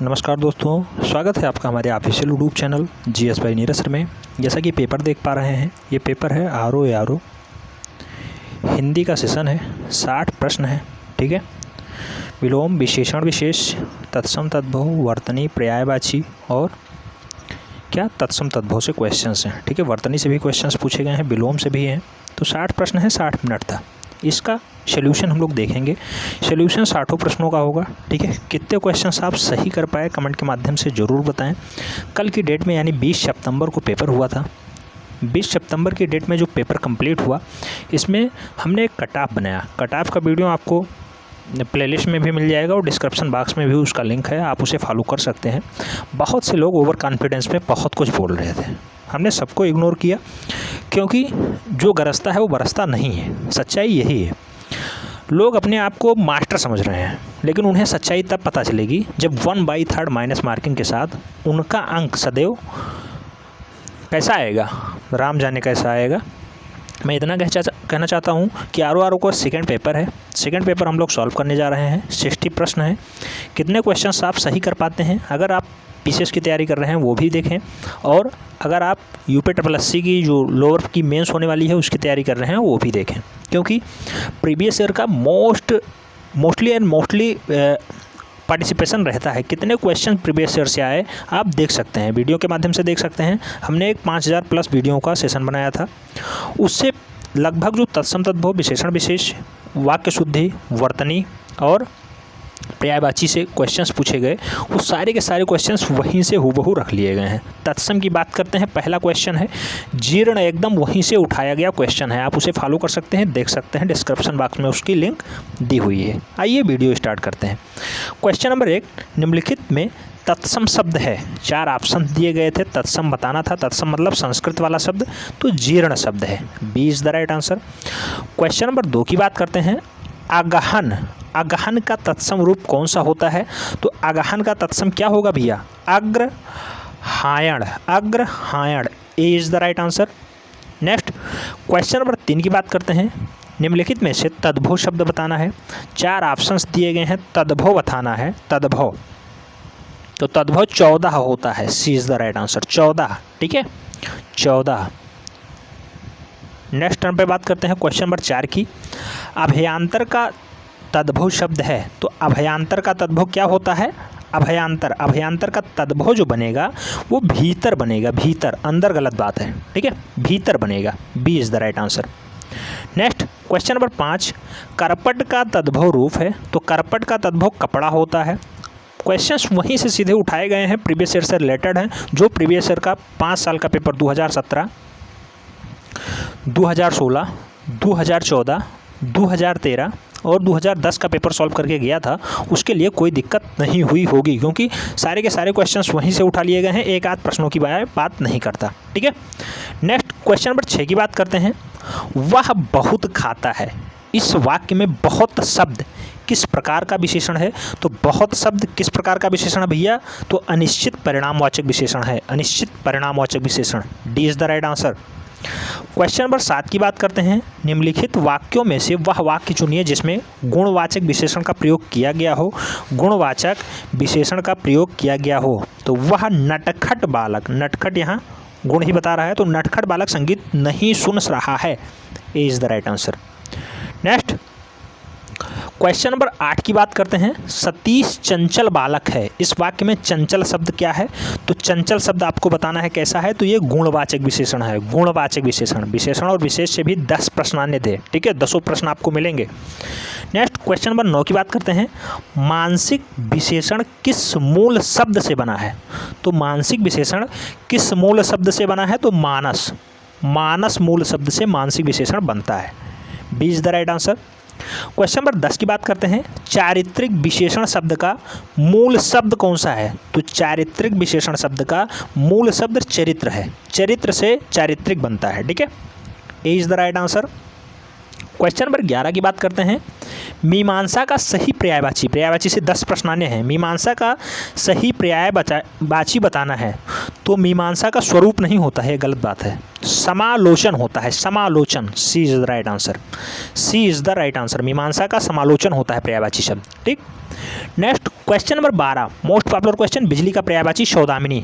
नमस्कार दोस्तों, स्वागत है आपका हमारे official YouTube channel GS by Neeraj sir में। जैसा कि पेपर देख पा रहे हैं, ये पेपर है आर.ओ. हिंदी का सेशन है। 60 प्रश्न है। ठीक है। विलोम, विशेषण विशेष, तत्सम तद्भव, वर्तनी, पर्यायवाची और क्या तत्सम तद्भव से क्वेश्चंस हैं। ठीक है। वर्तनी से भी क्वेश्चंस पूछे गए हैं, विलोम से भी हैं। तो 60 प्रश्न है, 60 मिनट था। इसका सोल्यूशन हम लोग देखेंगे। सोल्यूशन 60 प्रश्नों का होगा। ठीक है। कितने क्वेश्चंस आप सही कर पाए कमेंट के माध्यम से ज़रूर बताएं। कल की डेट में यानी 20 सितंबर को पेपर हुआ था। 20 सितंबर की डेट में जो पेपर कंप्लीट हुआ, इसमें हमने एक कट ऑफ बनाया। कट ऑफ का वीडियो आपको प्लेलिस्ट में भी मिल जाएगा और डिस्क्रिप्शन बॉक्स में भी उसका लिंक है, आप उसे फॉलो कर सकते हैं। बहुत से लोग ओवर कॉन्फिडेंस में बहुत कुछ बोल रहे थे, हमने सबको इग्नोर किया, क्योंकि जो गरजता है वो बरसता नहीं है। सच्चाई यही है। लोग अपने आप को मास्टर समझ रहे हैं, लेकिन उन्हें सच्चाई तब पता चलेगी जब 1/3 माइनस मार्किंग के साथ उनका अंक सदैव कैसा आएगा, राम जाने कैसा आएगा। मैं इतना कहना चाहता हूँ कि आर.ओ. का सेकंड पेपर है। सेकंड पेपर हम लोग सॉल्व करने जा रहे हैं। 60 प्रश्न हैं। कितने क्वेश्चंस आप सही कर पाते हैं, अगर आप पीसीएस की तैयारी कर रहे हैं वो भी देखें, और अगर आप यूपीएससी की जो लोअर की मेंस होने वाली है उसकी तैयारी कर रहे हैं वो भी देखें, क्योंकि प्रीवियस ईयर का मोस्टली पार्टिसिपेशन रहता है। कितने क्वेश्चन प्रीवियस ईयर से आए आप देख सकते हैं, वीडियो के माध्यम से देख सकते हैं। हमने एक 5000 प्लस वीडियो का सेशन बनाया था। उससे लगभग जो तत्सम तद्भव, विशेषण विशेष, वाक्य शुद्धि, वर्तनी और पर्यायवाची से क्वेश्चंस पूछे गए, वो सारे के सारे क्वेश्चंस वहीं से हूबहू रख लिए गए हैं। तत्सम की बात करते हैं। पहला क्वेश्चन है जीर्ण, एकदम वहीं से उठाया गया क्वेश्चन है। आप उसे फॉलो कर सकते हैं, देख सकते हैं, डिस्क्रिप्शन बॉक्स में उसकी लिंक दी हुई है। आइए वीडियो स्टार्ट करते हैं। क्वेश्चन नंबर 1, निम्नलिखित में तत्सम शब्द है। 4 ऑप्शन दिए गए थे, तत्सम बताना था। तत्सम मतलब संस्कृत वाला शब्द, तो जीर्ण शब्द है। B is the right answer. Question number 2 की बात करते हैं। आगहन, आगहन का तत्सम रूप कौन सा होता है? तो आगहन का तत्सम क्या होगा भैया? अग्रहायण, अग्रहायण। A is the right answer. Next question number 3 की बात करते हैं। निम्नलिखित में से तद्भव शब्द बताना है। 4 ऑप्शंस दिए गए हैं, तद्भव बताना है। तद्भव, तो तद्भव 14 होता है। सी इज द राइट आंसर, 14। ठीक है, 14। नेक्स्ट टर्म पे बात करते हैं क्वेश्चन नंबर 4 की। अभयांतर का तद्भव शब्द है, तो अभयांतर का तद्भव क्या होता है? अभयांतर, अभयांतर का तद्भव जो बनेगा वो भीतर बनेगा। भीतर, अंदर गलत बात है। ठीक है, भीतर बनेगा। B is the right answer. Next question number 5, करपट का तद्भव रूप है, तो करपट का तद्भव कपड़ा होता है। क्वेश्चंस वहीं से सीधे उठाए गए हैं, प्रीवियस ईयर से रिलेटेड हैं। जो प्रीवियस ईयर का 5 साल का पेपर 2017, 2016, 2014, 2013 और 2010 का पेपर सॉल्व करके गया था, उसके लिए कोई दिक्कत नहीं हुई होगी, क्योंकि सारे के सारे क्वेश्चंस वहीं से उठा लिए गए हैं। एक आध प्रश्नों की बात नहीं करता। ठीक है। नेक्स्ट क्वेश्चन नंबर 6 की बात करते हैं। वह बहुत खाता है। इस वाक्य में बहुत शब्द किस प्रकार का विशेषण है? तो बहुत शब्द किस प्रकार का विशेषण है भैया? तो अनिश्चित परिणामवाचक विशेषण है। अनिश्चित परिणामवाचक विशेषण, D is the right answer. Question number 7 की बात करते हैं। निम्नलिखित वाक्यों में से वह वाक्य चुनिए जिसमें गुणवाचक विशेषण का प्रयोग किया गया हो। गुणवाचक विशेषण का प्रयोग किया गया हो, तो वह नटखट बालक, नटखट यहाँ गुण ही बता रहा है, तो नटखट बालक संगीत नहीं सुन रहा है। A is the right answer. Next question number 8 की बात करते हैं। सतीश चंचल बालक है। इस वाक्य में चंचल शब्द क्या है? तो चंचल शब्द आपको बताना है कैसा है, तो ये गुणवाचक विशेषण है। गुणवाचक विशेषण, विशेषण और विशेष से भी 10 प्रश्न आने थे। ठीक है, 10 प्रश्न आपको मिलेंगे। नेक्स्ट क्वेश्चन नंबर 9 की बात करते हैं। मानसिक विशेषण किस मूल शब्द से बना है? तो मानसिक विशेषण किस मूल शब्द से बना है? तो मानस, मानस मूल शब्द से मानसिक विशेषण बनता है। B is the right answer. Question number 10 की बात करते हैं। चारित्रिक विशेषण शब्द का मूल शब्द कौन सा है? तो चारित्रिक विशेषण शब्द का मूल शब्द चरित्र है। चरित्र से चारित्रिक बनता है। ठीक है, A is the right answer. Question number 11 की बात करते हैं। मीमांसा का सही पर्यायवाची, पर्यायवाची से 10 प्रश्न आने हैं। मीमांसा का सही पर्यायवाची बताना है, तो मीमांसा का स्वरूप नहीं होता है, गलत बात है, समालोचन होता है, समालोचन। C is the right answer, C is the right answer. मीमांसा का समालोचन होता है पर्यायवाची शब्द। ठीक, next question number 12, most popular question. बिजली का पर्यायवाची सौदामिनी।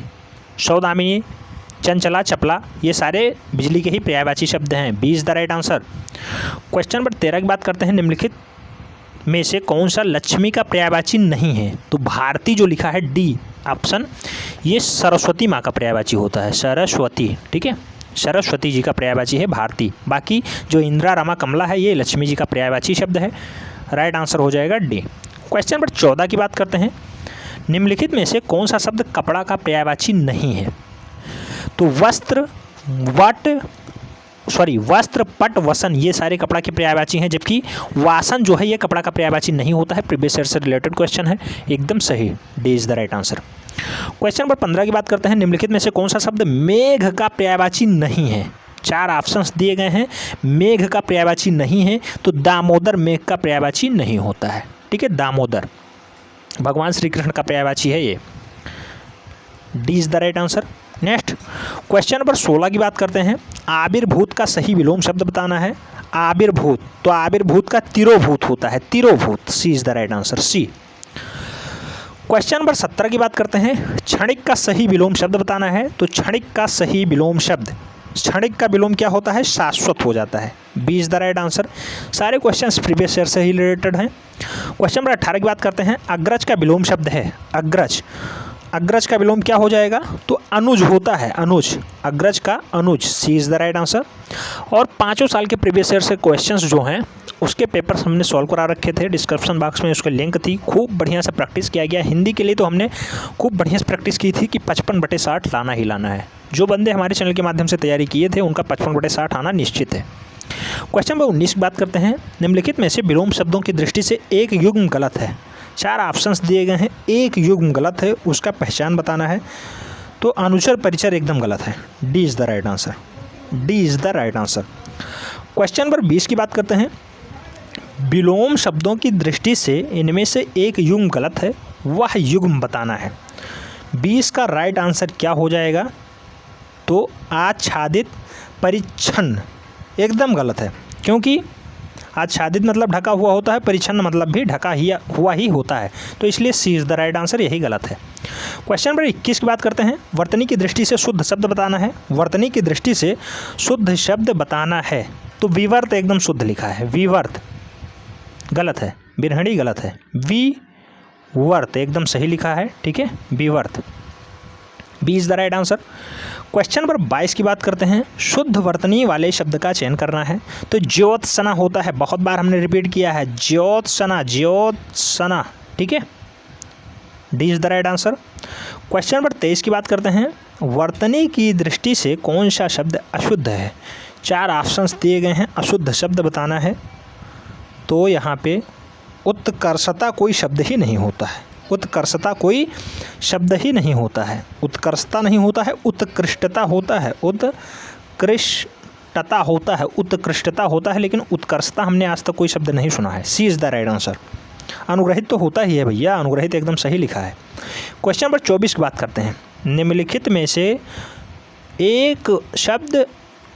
सौदामिनी, चंचला, चपला, ये सारे बिजली के ही पर्यायवाची शब्द हैं। B is the right answer. Question number 13 की बात करते हैं। निम्नलिखित में से कौन सा लक्ष्मी का पर्यायवाची नहीं है? तो भारती जो लिखा है डी ऑप्शन, ये सरस्वती माँ का पर्यायवाची होता है, सरस्वती। ठीक है, सरस्वती जी का पर्यायवाची है भारती। बाकी जो इंदिरा, रमा, कमला है ये लक्ष्मी जी का पर्यायवाची शब्द है। राइट आंसर हो जाएगा डी। क्वेश्चन नंबर 14 की बात करते हैं। निम्नलिखित में से कौन सा शब्द कपड़ा का पर्यायवाची नहीं है? तो वस्त्र, वस्त्र, पट, वसन, ये सारे कपड़ा के पर्यायवाची हैं, जबकि वासन जो है ये कपड़ा का पर्यायवाची नहीं होता है। प्रीवियस ईयर से रिलेटेड क्वेश्चन है, एकदम सही, D is the right answer. Question number 15 की बात करते हैं। निम्नलिखित में से कौन सा शब्द मेघ का पर्यायवाची नहीं है? 4 ऑप्शंस दिए गए हैं, मेघ का पर्यायवाची नहीं है, तो दामोदर मेघ का पर्यायवाची नहीं होता है। ठीक है, दामोदर भगवान श्री कृष्ण का पर्यायवाची है ये, D is the right answer. Next question number 16 की बात करते हैं। आविर्भूत का सही विलोम शब्द बताना है। आविर्भूत, तो आविर्भूत का तिरोभूत होता है, तिरोभूत, C is the right answer, C. Question number 17 की बात करते हैं। क्षणिक का सही विलोम शब्द बताना है। तो क्षणिक का सही विलोम शब्द, क्षणिक का विलोम क्या होता है? शाश्वत हो जाता है, B is the right answer. सारे क्वेश्चंस प्रीवियस ईयर से ही रिलेटेड हैं। क्वेश्चन नंबर 18 की बात करते हैं। अग्रज का विलोम शब्द है, अग्रज, अग्रज का विलोम क्या हो जाएगा? तो अनुज होता है, अनुज, अग्रज का अनुज, सी इज़ द राइट आंसर। और 5 साल के प्रीवियस ईयर से क्वेश्चंस जो हैं उसके पेपर्स हमने सॉल्व करा रखे थे, डिस्क्रिप्शन बॉक्स में उसके लिंक थी। खूब बढ़िया से प्रैक्टिस किया गया। हिंदी के लिए तो हमने खूब बढ़िया से प्रैक्टिस की थी कि 55/60 लाना ही लाना है। जो बंदे हमारे चैनल के माध्यम से तैयारी किए थे उनका 55/60 आना निश्चित है। क्वेश्चन नंबर 19 की बात करते हैं। निम्नलिखित में से विलोम शब्दों की दृष्टि से एक युग्म गलत है। 4 ऑप्शंस दिए गए हैं, एक युग्म गलत है, उसका पहचान बताना है। तो अनुचर परिचर एकदम गलत है, D is the right answer, D is the right answer. Question number 20 की बात करते हैं। विलोम शब्दों की दृष्टि से इनमें से एक युग्म गलत है, वह युग्म बताना है। 20 का राइट आंसर क्या हो जाएगा? तो आच्छादित, परिच्छन्न, एकदम गलत है, क्योंकि आच्छादित मतलब ढका हुआ होता है, परिच्छन्न मतलब भी ढका हुआ ही होता है, तो इसलिए सी इज़ द राइट आंसर, यही गलत है। क्वेश्चन नंबर 21 की बात करते हैं। वर्तनी की दृष्टि से शुद्ध शब्द बताना है। वर्तनी की दृष्टि से शुद्ध शब्द बताना है। तो विवर्त एकदम शुद्ध लिखा है, विवर्त गलत है, बिरहणी गलत है, विवर्त एकदम सही लिखा है। ठीक है, विवर्त, B is the right answer. Question number 22 की बात करते हैं। शुद्ध वर्तनी वाले शब्द का चयन करना है। तो ज्योत्सना होता है, बहुत बार हमने रिपीट किया है, ज्योत्सना, ज्योत्सना। ठीक है, D is the right answer. Question number 23 की बात करते हैं। वर्तनी की दृष्टि से कौन सा शब्द अशुद्ध है? 4 ऑप्शंस दिए गए हैं, अशुद्ध शब्द बताना है। तो यहाँ पे उत्कर्षता कोई शब्द ही नहीं होता है, उत्कर्षता कोई शब्द ही नहीं होता है, उत्कर्षता नहीं होता है, उत्कृष्टता होता है, उत्कृष्टता होता है, उत्कृष्टता होता है, लेकिन उत्कर्षता हमने आज तक कोई शब्द नहीं सुना है। C is the right answer. अनुग्रहित तो होता ही है भैया, अनुग्रहित एकदम सही लिखा है। क्वेश्चन नंबर 24 की बात करते हैं। निम्नलिखित में से एक शब्द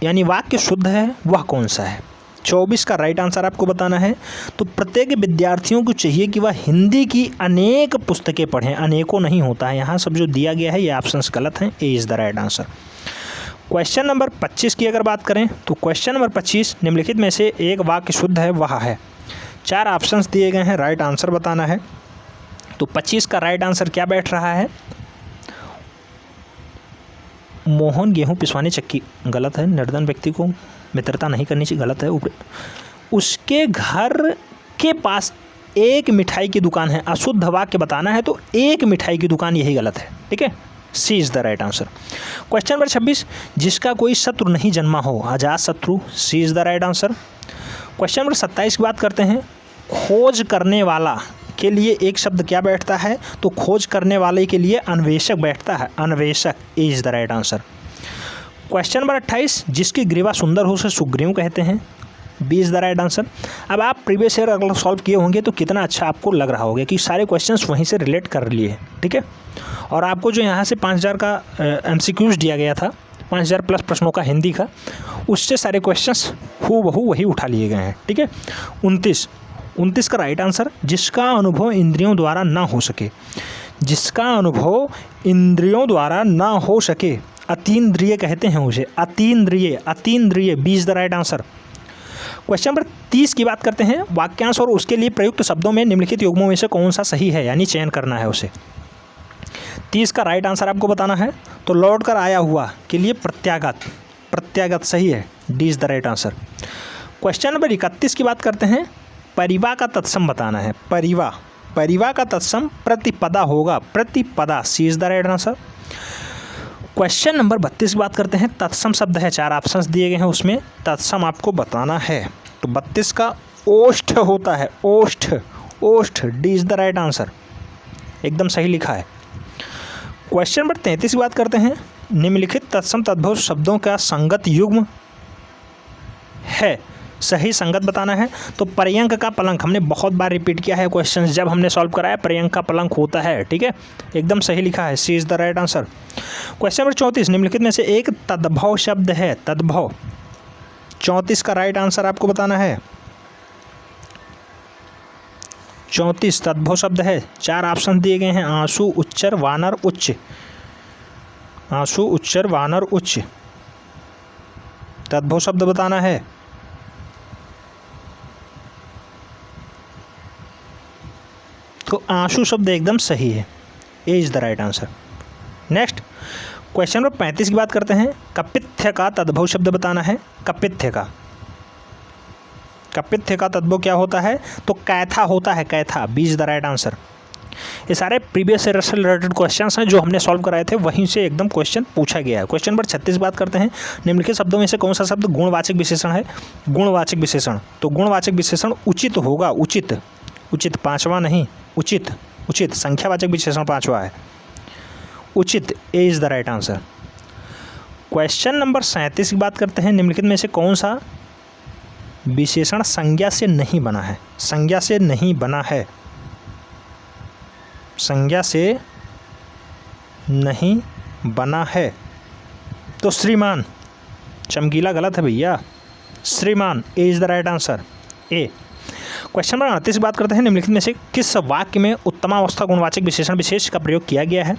यानी वाक्य शुद्ध है, वह कौन सा है? 24 का राइट आंसर आपको बताना है। तो प्रत्येक विद्यार्थियों को चाहिए कि वह हिंदी की अनेक पुस्तकें पढ़ें, अनेकों नहीं होता है, यहाँ सब जो दिया गया है ये ऑप्शंस गलत हैं, ए is the right answer. Question number 25 की अगर बात करें तो क्वेश्चन नंबर 25, निम्नलिखित में से एक वाक्य शुद्ध है, वह है। 4 ऑप्शंस दिए गए हैं, राइट आंसर बताना है। तो 25 का राइट आंसर क्या बैठ रहा है? मोहन गेहूँ पिसवाने चक्की, गलत है। निर्धन व्यक्ति को मित्रता नहीं करनी चाहिए, गलत है। उसके घर के पास एक मिठाई की दुकान है, अशुद्ध वाक्य बताना है। तो एक मिठाई की दुकान, यही गलत है। ठीक है, C is the right answer. Question number 26, जिसका कोई शत्रु नहीं जन्मा हो, अजात शत्रु, C is the right answer. Question number 27 की बात करते हैं। खोज करने वाला के लिए एक शब्द क्या बैठता है? तो खोज करने वाले के लिए अन्वेषक बैठता है, अन्वेषक, A is the right answer. Question number 28, जिसकी ग्रीवा सुंदर हो उसे सुग्रीव कहते हैं। B is the right answer. अब आप प्रीवियस ईयर अगर सॉल्व किए होंगे तो कितना अच्छा आपको लग रहा होगा कि सारे क्वेश्चंस वहीं से रिलेट कर लिए, ठीक है। और आपको जो यहाँ से 5000 का MCQs दिया गया था, 5000 प्लस प्रश्नों का हिंदी का, उससे सारे क्वेश्चंस हूबहू वही उठा लिए गए हैं, ठीक है। 29 का राइट आंसर, जिसका अनुभव इंद्रियों द्वारा ना हो सके, जिसका अनुभव इंद्रियों द्वारा ना हो सके, अतीन्द्रिय कहते हैं उसे, अतीन्द्रिय B is the right answer. Question number 30 की बात करते हैं, वाक्यांश और उसके लिए प्रयुक्त शब्दों में निम्नलिखित युग्मों में से कौन सा सही है, यानी चयन करना है उसे। 30 का राइट आंसर आपको बताना है। तो लौट कर आया हुआ के लिए प्रत्यागत सही है, D is the right answer. Question number 31 की बात करते हैं, परिवा का तत्सम बताना है। परिवा का तत्सम प्रतिपदा होगा, प्रतिपदा, C is the right answer. Question number 32 की बात करते हैं, तत्सम शब्द है, 4 ऑप्शंस दिए गए हैं, उसमें तत्सम आपको बताना है। तो 32 का ओष्ठ होता है, ओष्ठ, D is the right answer, एकदम सही लिखा है। क्वेश्चन नंबर 33 की बात करते हैं, निम्नलिखित तत्सम तद्भव शब्दों का संगत युग्म है, सही संगत बताना है। तो पर्यंक का पलंक हमने बहुत बार रिपीट किया है क्वेश्चन जब हमने सॉल्व कराया, पर्यंक का पलंक होता है, ठीक है, एकदम सही लिखा है, C is the right answer. Question number 34, निम्नलिखित में से एक तद्भव शब्द है, तद्भव, 34 का राइट आंसर आपको बताना है। 34 तद्भव शब्द है, 4 ऑप्शन दिए गए हैं, आंसू, उच्चर, वानर, उच्च, आंसू, उच्चर, वानर, उच्च, तद्भव शब्द बताना है। तो आंसू शब्द एकदम सही है, ए is the right answer. Next question number 35 की बात करते हैं, कपित्थ का तद्भव शब्द बताना है। कपित्थ का तद्भव क्या होता है, तो कैथा होता है, कैथा, B is the right answer. ये सारे प्रीवियस ईयर से रिलेटेड क्वेश्चंस हैं जो हमने सॉल्व कराए थे, वहीं से एकदम क्वेश्चन पूछा गया है। क्वेश्चन नंबर 36 बात करते हैं, निम्नलिखित शब्दों में से कौन सा शब्द गुणवाचक विशेषण है। गुणवाचक विशेषण, तो गुणवाचक विशेषण उचित होगा, उचित, पांचवा नहीं, उचित, संख्यावाचक विशेषण 5वां है, उचित, ए is the right answer. Question number 37 की बात करते हैं, निम्नलिखित में से कौन सा विशेषण संज्ञा से नहीं बना है, संज्ञा से नहीं बना है, संज्ञा से नहीं बना है। तो श्रीमान, चमकीला गलत है भैया, श्रीमान, ए is the right answer, A. Question number 38 की बात करते हैं, निम्नलिखित में से किस वाक्य में उत्तमावस्था गुणवाचक विशेषण विशेष का प्रयोग किया गया है।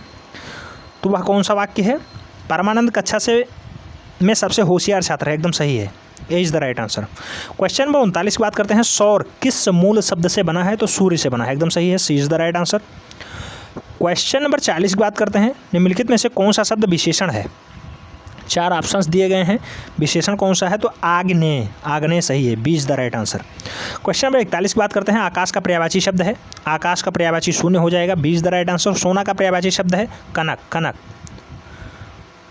तो वह कौन सा वाक्य है, परमानंद कक्षा से में सबसे होशियार छात्र है, एकदम सही है, ए is the right answer. Question number 39 की बात करते हैं, सौर किस मूल शब्द से बना है, तो सूर्य से बना है, एकदम सही है, C is the right answer. Question number 40 की बात करते हैं, निम्नलिखित में से कौन सा शब्द विशेषण है। 4 ऑप्शंस दिए गए हैं, विशेषण कौन सा है, तो आग्नेय सही है, B is the right answer. Question number 41 की बात करते हैं, आकाश का पर्यायवाची शब्द है, आकाश का पर्यायवाची शून्य हो जाएगा, B is the right answer. सोना का पर्यायवाची शब्द है कनक,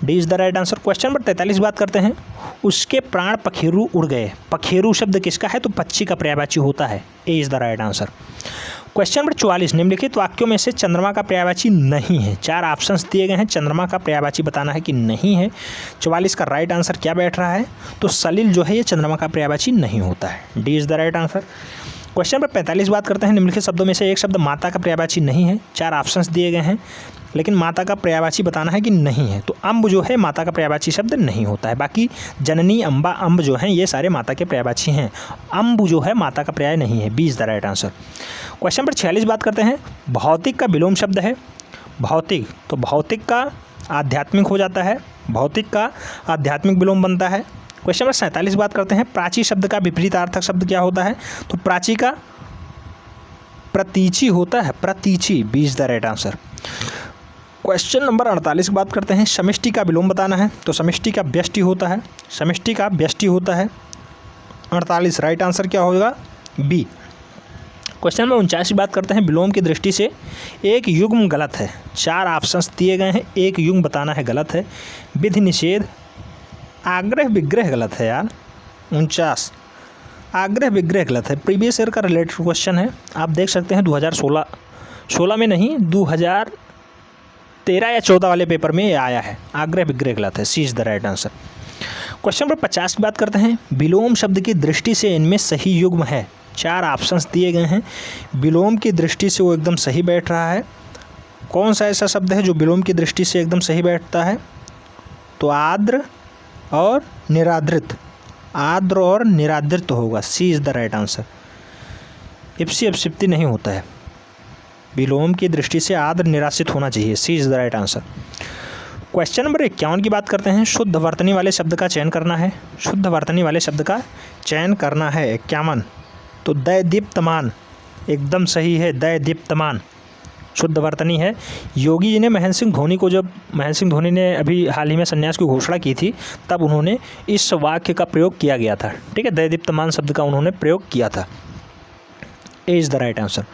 D is the right answer. Question number 43 बात करते हैं, उसके प्राण पखेरु उड़ गए, पखेरु शब्द किसका है, तो पक्षी का पर्यायवाची होता है, ए is the right answer. Question number 44, निम्नलिखित वाक्यों में से चंद्रमा का पर्यायवाची नहीं है। 4 ऑप्शंस दिए गए हैं, चंद्रमा का पर्यायवाची बताना है कि नहीं है। 44 का राइट आंसर क्या बैठ रहा है, तो सलिल जो है ये चंद्रमा का पर्यायवाची नहीं होता है, D is the right answer. Question number 45 बात करते हैं, निम्नलिखित शब्दों में से एक शब्द माता का पर्यायवाची नहीं है। 4 ऑप्शंस दिए गए हैं, लेकिन माता का पर्यायवाची बताना है कि नहीं है। तो अम्ब जो है माता का पर्यायवाची शब्द नहीं होता है, बाकी जननी, अम्बा, अम्ब जो हैं ये सारे माता के पर्यायवाची हैं। अम्ब जो है माता का पर्याय नहीं है, B is the right answer. Question number 46 बात करते हैं, भौतिक का विलोम शब्द है, भौतिक, तो भौतिक का आध्यात्मिक हो जाता है, भौतिक का आध्यात्मिक विलोम बनता है। क्वेश्चन नंबर 47 बात करते हैं, प्राची शब्द का विपरीतार्थक शब्द क्या होता है, तो प्राची का प्रतीची होता है, प्रतीची, B is the right answer. Question number 48 की बात करते हैं, समष्टि का विलोम बताना है, तो समष्टि का व्यष्टि होता है, समष्टि का व्यष्टि होता है। 48 राइट आंसर क्या होगा, बी। क्वेश्चन नंबर 49 की बात करते हैं, विलोम की दृष्टि से एक युग्म गलत है। 4 ऑप्शंस दिए गए हैं, एक युग्म बताना है गलत है। विधि निषेध, आग्रह विग्रह गलत है यार, 49 आग्रह विग्रह गलत है। प्रीवियस ईयर का रिलेटेड क्वेश्चन है, आप देख सकते हैं 2016 में नहीं, 2013 या 14 वाले पेपर में ये आया है। आग्रह विग्रह गलत है, C is the right answer. Question number 50 की बात करते हैं। विलोम शब्द की दृष्टि से इनमें सही युग्म है। 4 ऑप्शंस दिए गए हैं। विलोम की दृष्टि से वो एकदम सही बैठ रहा है। कौन सा ऐसा शब्द है जो विलोम की दृष्टि से एकदम सही बैठता है? तो आर्द्र और निरादृत। आर्द्र और निरादृत होगा। सी इज़ द राइट आंसर। इप्सी अपशिप्ति नहीं होता है। विलोम की दृष्टि से आर्द्र निराश्रित होना चाहिए। C is the right answer. Question number 51 की बात करते हैं। शुद्ध वर्तनी वाले शब्द का चयन करना है। शुद्ध वर्तनी वाले शब्द का चयन करना है। 51 तो दैदीप्तमान एकदम सही है। दैदीप्तमान शुद्ध वर्तनी है। योगी जी ने महेंद्र सिंह धोनी को, जब महेंद्र सिंह धोनी ने अभी हाल ही में संन्यास की घोषणा की थी, तब उन्होंने इस वाक्य का प्रयोग किया गया था। ठीक है, दैदीप्तमान शब्द का उन्होंने प्रयोग किया था। ए is the right answer.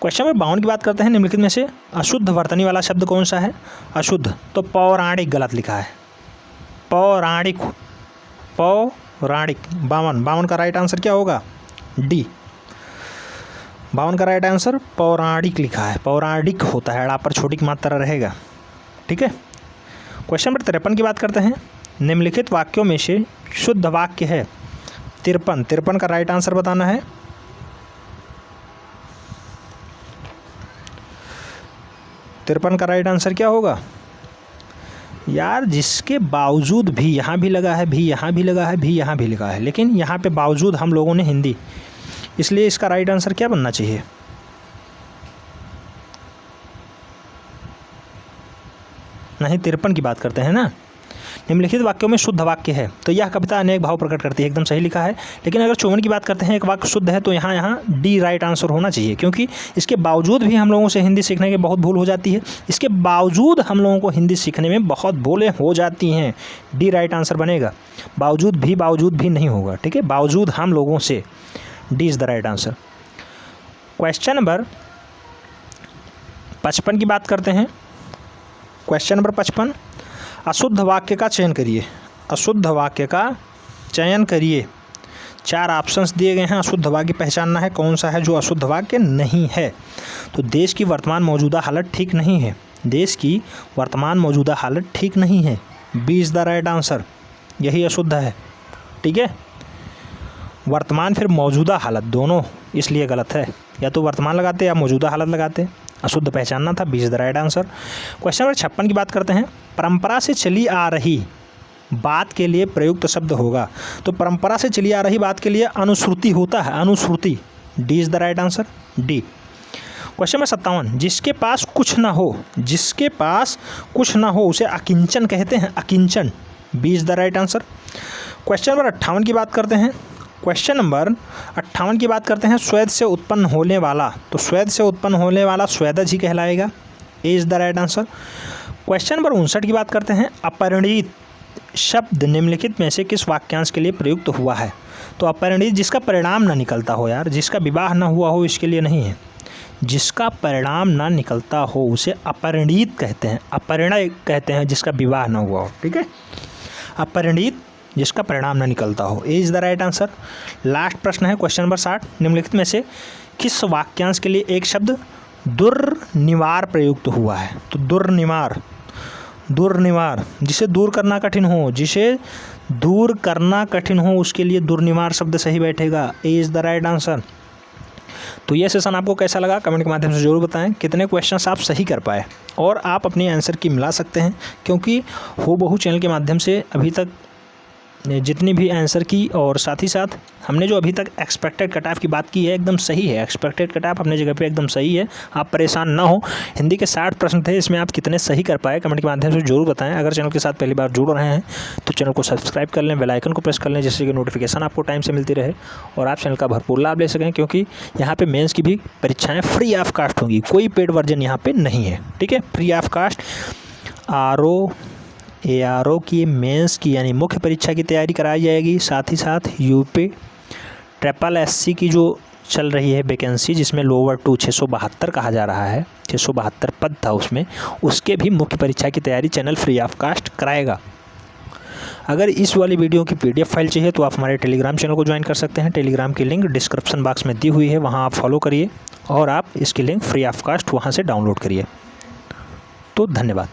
Question number 52 की बात करते हैं। निम्नलिखित में से अशुद्ध वर्तनी वाला शब्द कौन सा है? अशुद्ध तो पौराणिक गलत लिखा है। पौराणिक, पौराणिक। 52 का राइट आंसर क्या होगा? डी। 52 का राइट आंसर पौराणिक लिखा है। पौराणिक होता है, अड़ा पर छोटी की मात्रा रहेगा। ठीक है। क्वेश्चन नंबर 53 की बात करते हैं। निम्नलिखित वाक्यों में से शुद्ध वाक्य है 53। 53 का राइट आंसर बताना है। 53 का राइट आंसर क्या होगा? यार, जिसके बावजूद भी यहाँ भी लगा है, भी यहाँ भी लगा है, भी यहाँ भी लगा है, लेकिन यहाँ पे बावजूद हम लोगों ने हिंदी, इसलिए इसका राइट आंसर क्या बनना चाहिए? नहीं, 53 की बात करते हैं ना। निम्नलिखित वाक्यों में शुद्ध वाक्य है तो यह कविता अनेक भाव प्रकट करती है। एकदम सही लिखा है। लेकिन अगर 54 की बात करते हैं, एक वाक्य शुद्ध है, तो यहाँ डी राइट आंसर होना चाहिए, क्योंकि इसके बावजूद भी हम लोगों से हिंदी सीखने की बहुत भूल हो जाती है। इसके बावजूद हम लोगों को हिंदी सीखने में बहुत भूलें हो जाती हैं। डी राइट आंसर बनेगा। बावजूद भी नहीं होगा। ठीक है, बावजूद हम लोगों से। D is the right answer. Question number 55 की बात करते हैं। क्वेश्चन नंबर 55, अशुद्ध वाक्य का चयन करिए। अशुद्ध वाक्य का चयन करिए। 4 ऑप्शंस दिए गए हैं। अशुद्ध वाक्य पहचानना है कौन सा है जो अशुद्ध वाक्य नहीं है। तो देश की वर्तमान मौजूदा हालत ठीक नहीं है। देश की वर्तमान मौजूदा हालत ठीक नहीं है। B is the right answer. यही अशुद्ध है। ठीक है, वर्तमान फिर मौजूदा हालत दोनों इसलिए गलत है। या तो वर्तमान लगाते या मौजूदा हालत लगाते। अशुद्ध पहचानना था। B is the right answer. Question number 56 की बात करते हैं। परंपरा से चली आ रही बात के लिए प्रयुक्त शब्द होगा। तो परंपरा से चली आ रही बात के लिए अनुश्रुति होता है। Anushruti. D is the right answer. D. Question number 57, जिसके पास कुछ ना हो, जिसके पास कुछ ना हो उसे अकिंचन कहते हैं। अकिंचन। B is the right answer. Question number 58 की बात करते हैं। क्वेश्चन नंबर 58 की बात करते हैं। स्वेद से उत्पन्न होने वाला, तो स्वेद से उत्पन्न होने वाला स्वेदज ही कहलाएगा। ए is the right answer. Question number 59 की बात करते हैं। अपरिणित शब्द निम्नलिखित में से किस वाक्यांश के लिए प्रयुक्त हुआ है? तो अपरिणित जिसका परिणाम ना निकलता हो, यार जिसका विवाह ना हुआ हो, इसके लिए नहीं है। जिसका परिणाम ना निकलता हो उसे अपरिणित कहते हैं। अपरिणय कहते हैं जिसका विवाह ना हुआ हो। ठीक है, अपरिणित जिसका परिणाम ना निकलता हो। ए is the right answer. Last प्रश्न है क्वेश्चन नंबर 60। निम्नलिखित में से किस वाक्यांश के लिए एक शब्द दुर्निवार प्रयुक्त हुआ है? तो दुर्निवार, दुर्निवार जिसे दूर करना कठिन हो, जिसे दूर करना कठिन हो उसके लिए दुर्निवार शब्द सही बैठेगा। ए इज़ द राइट आंसर। तो ये सेशन आपको कैसा लगा कमेंट के माध्यम से ज़रूर बताएं। कितने क्वेश्चंस आप सही कर पाए और आप अपने आंसर की मिला सकते हैं, क्योंकि हूबहू चैनल के माध्यम से अभी तक जितनी भी आंसर की और साथ ही साथ हमने जो अभी तक एक्सपेक्टेड कट ऑफ की बात की है एकदम सही है। एक्सपेक्टेड कट ऑफ अपने जगह पे एकदम सही है। आप परेशान ना हो। हिंदी के 60 प्रश्न थे, इसमें आप कितने सही कर पाए कमेंट के माध्यम से जरूर बताएं। अगर चैनल के साथ पहली बार जुड़ रहे हैं तो चैनल को सब्सक्राइब कर लें, बेल आइकन को प्रेस कर लें, जिससे कि नोटिफिकेशन आपको टाइम से मिलती रहे और आप चैनल का भरपूर लाभ ले सकें, क्योंकि यहाँ पर मेन्स की भी परीक्षाएँ फ्री ऑफ कास्ट होंगी। कोई पेड वर्जन यहाँ पर नहीं है। ठीक है, फ्री ऑफ कास्ट ARO की मेंस की यानी मुख्य परीक्षा की तैयारी कराई जाएगी। साथ ही साथ यूपी SSSC की जो चल रही है वैकेंसी, जिसमें लोअर 2 672 कहा जा रहा है, 672 पद था उसमें, उसके भी मुख्य परीक्षा की तैयारी चैनल फ्री ऑफ कास्ट कराएगा। अगर इस वाली वीडियो की PDF फाइल चाहिए तो आप हमारे टेलीग्राम चैनल को ज्वाइन कर सकते हैं। टेलीग्राम की लिंक डिस्क्रिप्शन बॉक्स में दी हुई है, वहाँ आप फॉलो करिए और आप इसकी लिंक फ्री ऑफ कास्ट वहाँ से डाउनलोड करिए। तो धन्यवाद।